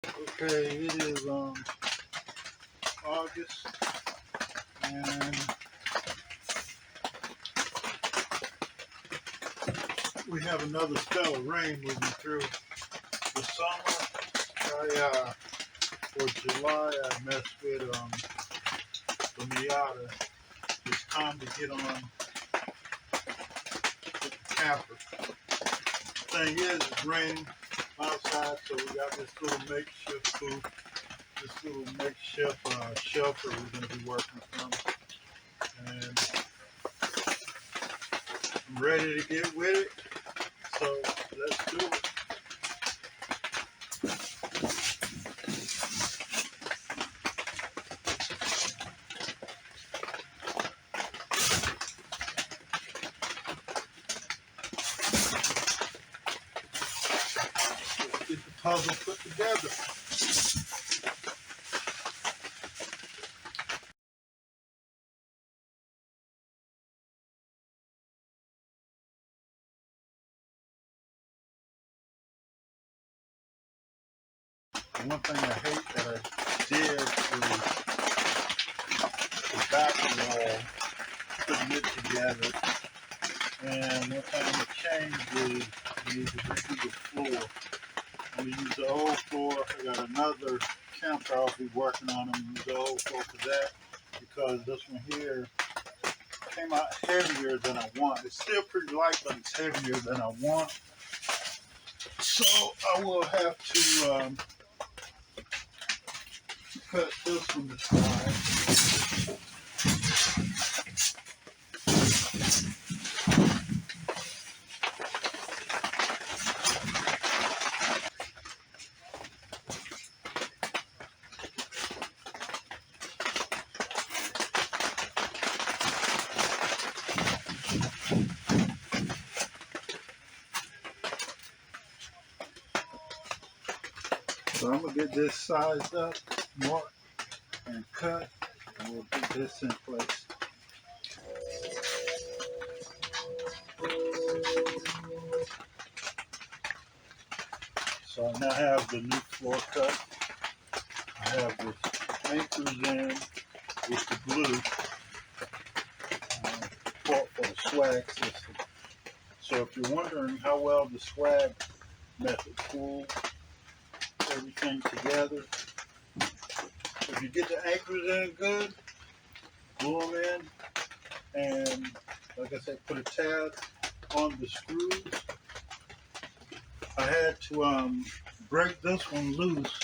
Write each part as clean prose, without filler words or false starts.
Okay, it is August, and we have another spell of rain moving through the summer. For July, I messed with the Miata. It's time to get on the camper. Thing is, it's raining outside, so we got this little makeshift booth, this little makeshift shelter we're going to be working from. And I'm ready to get with it, so let's do it. Get the puzzle put together. One thing I hate that I did was the back wall, putting it together. And one thing I'm going to change is we need to redo the floor. I'm going to use the old floor. I got another camper I'll be working on. I'm going to use the old floor for that because this one here came out heavier than I want. It's still pretty light, but it's heavier than I want. So I will have to cut this one to size. So I'm going to get this sized up, marked, and cut, and we'll get this in place. So I now have the new floor cut. I have the anchors in with the glue for the swag system. So if you're wondering how well the swag method pulls everything together, if you get the anchors in good, glue them in, and like I said, put a tab on the screws. I had to break this one loose.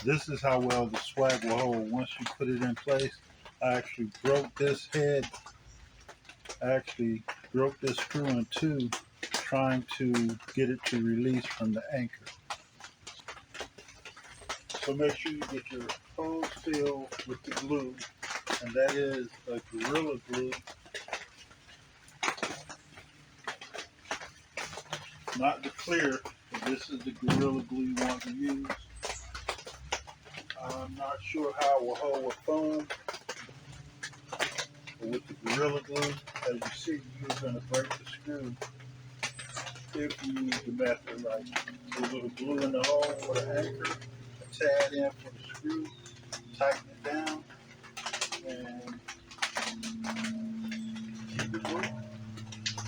This is how well the swag will hold once you put it in place. I actually broke this head. I actually broke this screw in two, trying to get it to release from the anchor. So make sure you get your hose filled with the glue, and that is a Gorilla Glue. Not the clear, but this is the Gorilla Glue you want to use. I'm not sure how it will hold with foam, but with the Gorilla Glue, as you see, you're going to break the screw if you use the method right. So a little glue in the hole for the anchor, a tad in for the screw, tighten it down, and keep it moving.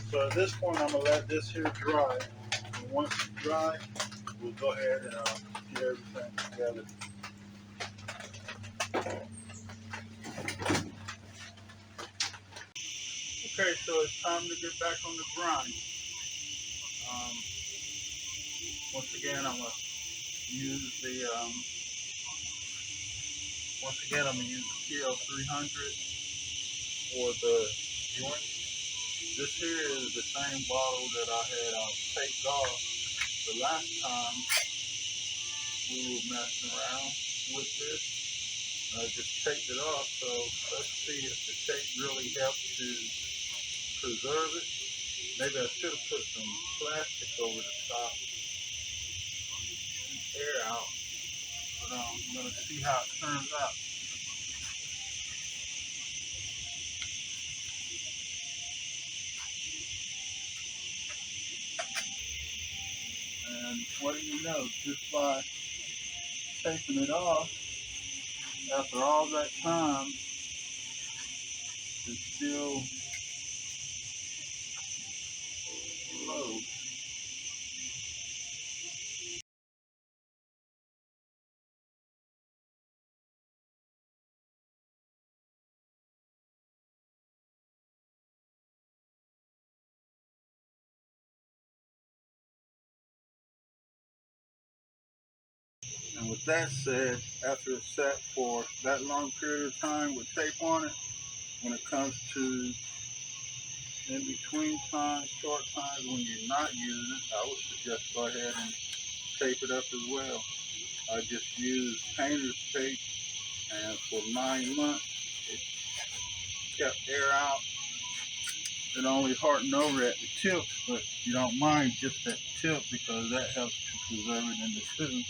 So at this point, I'm going to let this here dry. And once it's dry, we'll go ahead and get everything together. Okay, so it's time to get back on the grind. Once again, I'm going to use the PL1300 for the joint. This here is the same bottle that I had taped off the last time we were messing around with this. I just taped it off, so let's see if the tape really helps to preserve it. Maybe I should have put some plastic over the top, keep air out, but I'm going to see how it turns out. And And what do you know, just by taking it off, after all that time, it's still low. And with that said, after it's set for that long period of time with tape on it, when it comes to in between times, short times when you're not using it, I would suggest go ahead and tape it up as well. I just used painter's tape, and for 9 months it kept air out. It only hardened over at the tip, but you don't mind just that tip because that helps to preserve it in the tube.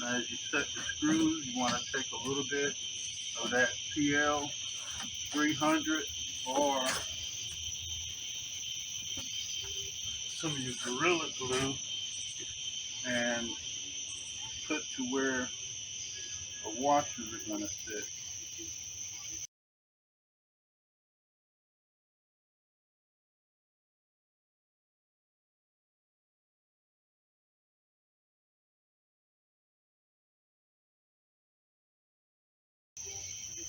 And as you set the screws, you want to take a little bit of that PL 300 or some of your Gorilla Glue and put to where the washers are going to sit.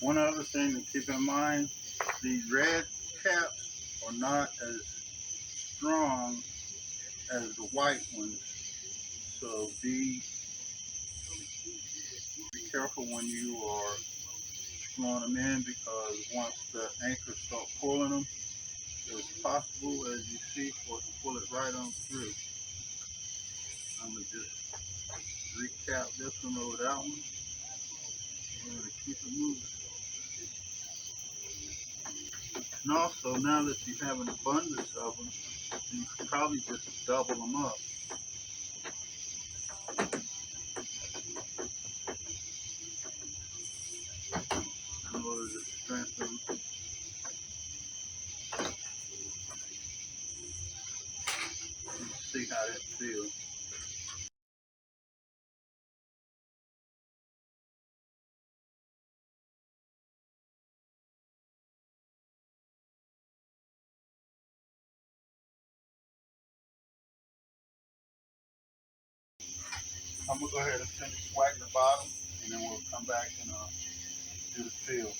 One other thing to keep in mind, these red caps are not as strong as the white ones. So be careful when you are screwing them in because once the anchors start pulling them, it's possible, as you see, for it to pull it right on through. I'm going to just recap this one over that one. We're going to keep it moving. And also, now that you have an abundance of them, you can probably just double them up in order to strengthen. See how that feels. I'm going to go ahead and finish whacking the bottom, and then we'll come back and do the fill.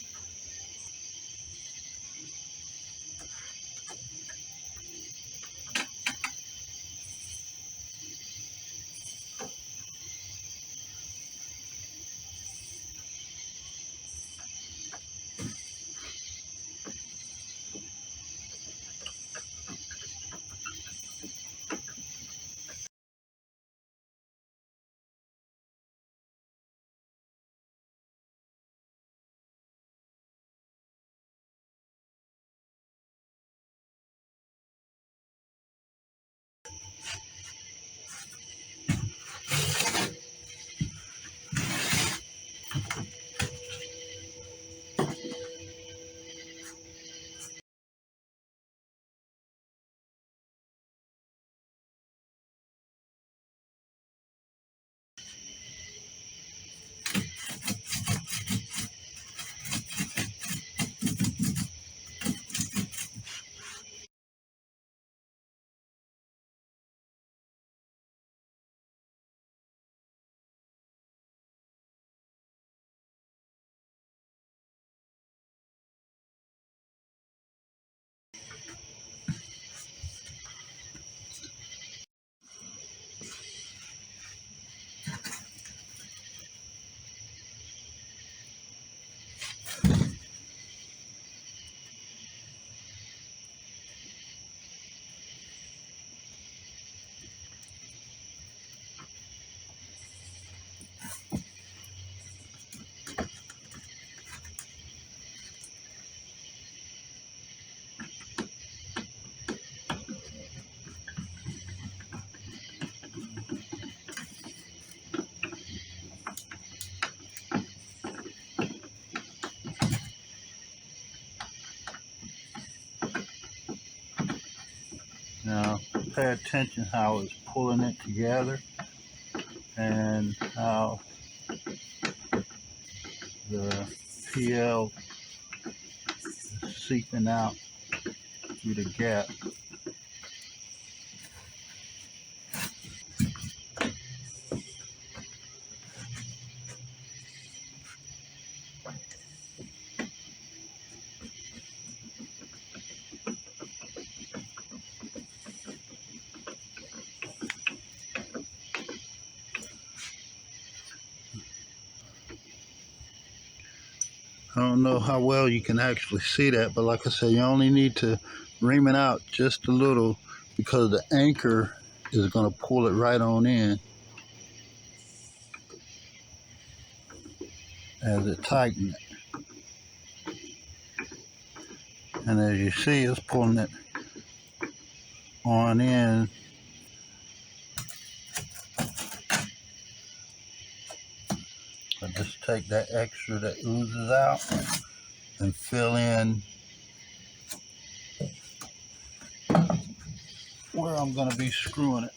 pay attention how it's pulling it together and how the PL is seeping out through the gap. I don't know how well you can actually see that, but like I said, you only need to ream it out just a little because the anchor is going to pull it right on in as it tightens it. And as you see, it's pulling it on in. So just take that extra that oozes out and fill in where I'm going to be screwing it.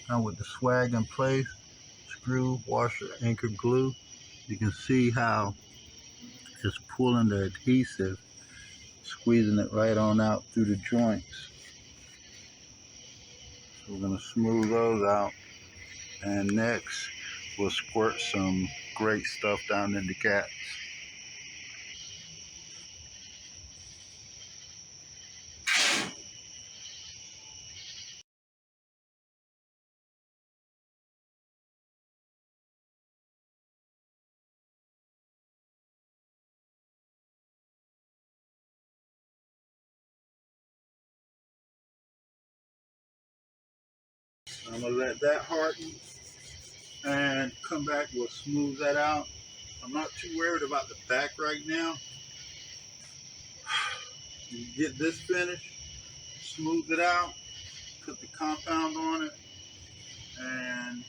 Now with the swag in place, screw, washer, anchor, glue, you can see how it's pulling the adhesive, squeezing it right on out through the joints. So we're going to smooth those out, and next we'll squirt some great stuff down in the gaps. I'm going to let that harden and come back. We'll smooth that out. I'm not too worried about the back right now. You get this finished, smooth it out, put the compound on it, and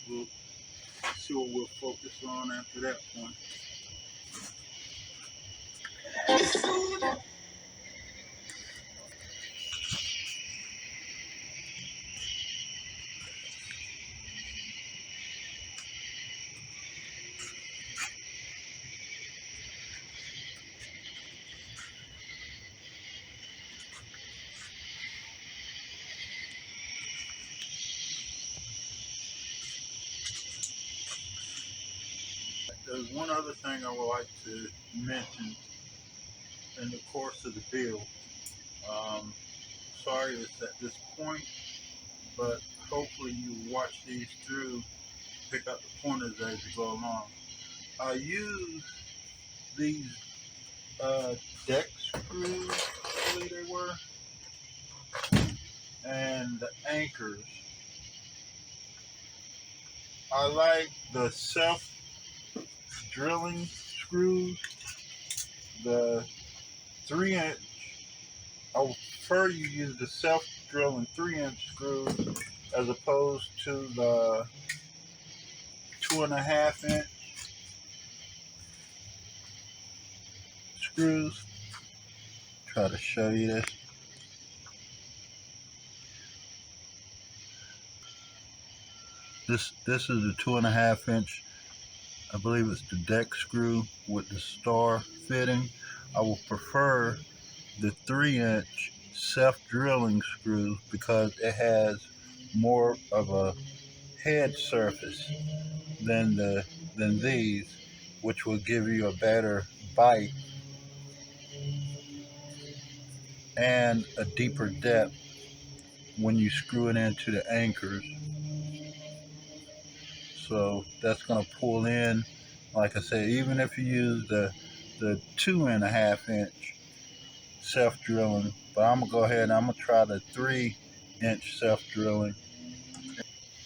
we'll see what we'll focus on after that point. There's one other thing I would like to mention in the course of the build. Sorry it's at this point, but hopefully you watch these through, pick up the pointers as you go along. I use these deck screws, I believe they were, and the anchors. I like the self-drilling screws, the 3-inch. I would prefer you use the self-drilling 3-inch screws as opposed to the 2.5-inch screws. Try to show you this. This is the 2.5-inch. I believe it's the deck screw with the star fitting. I will prefer the 3-inch self-drilling screw because it has more of a head surface than these, which will give you a better bite and a deeper depth when you screw it into the anchors. So that's going to pull in, like I said, even if you use the 2.5-inch self-drilling, but I'm gonna go ahead and I'm gonna try the 3-inch self-drilling,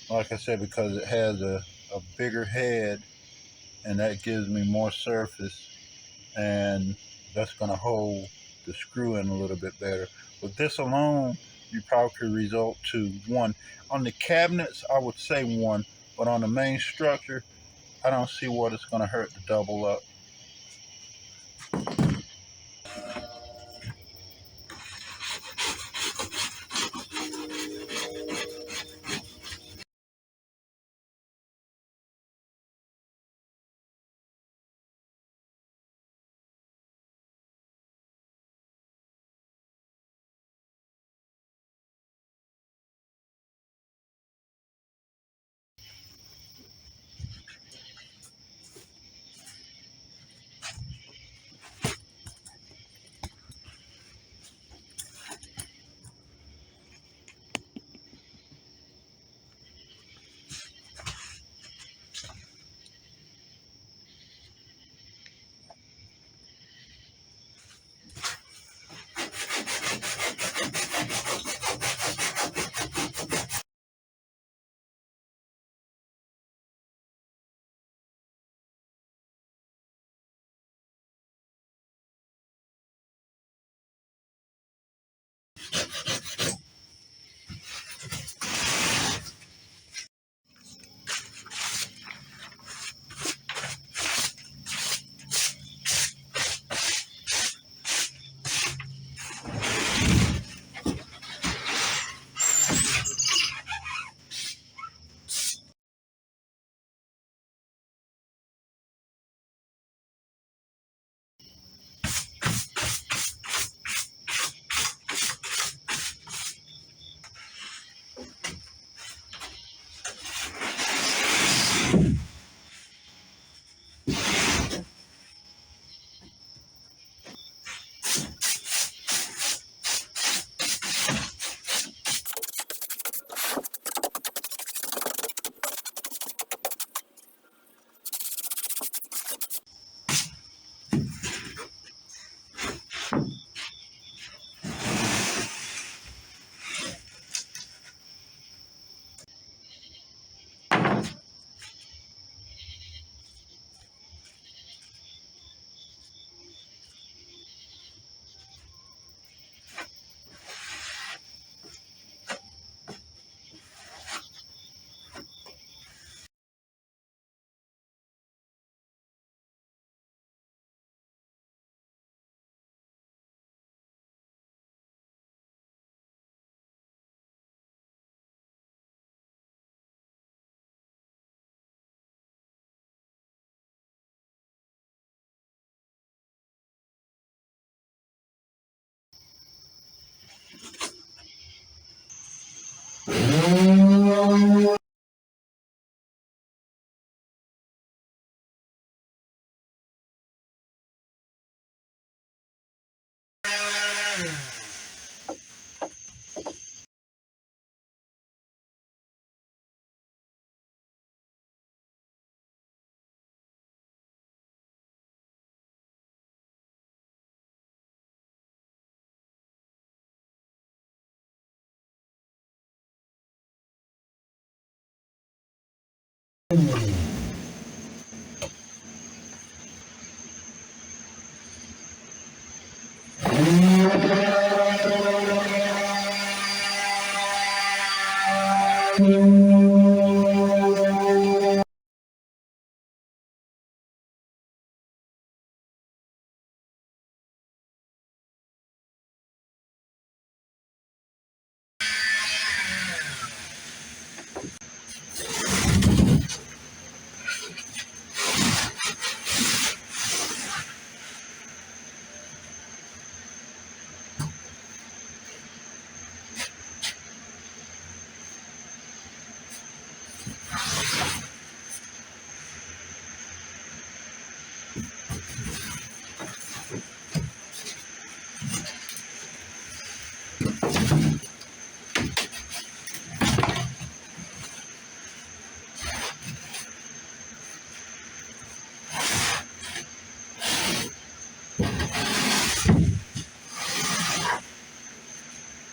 like I said, because it has a bigger head and that gives me more surface, and that's gonna hold the screw in a little bit better. With this alone, you probably could result to 1. On the cabinets, I would say 1, but on the main structure, I don't see what it's going to hurt to double up.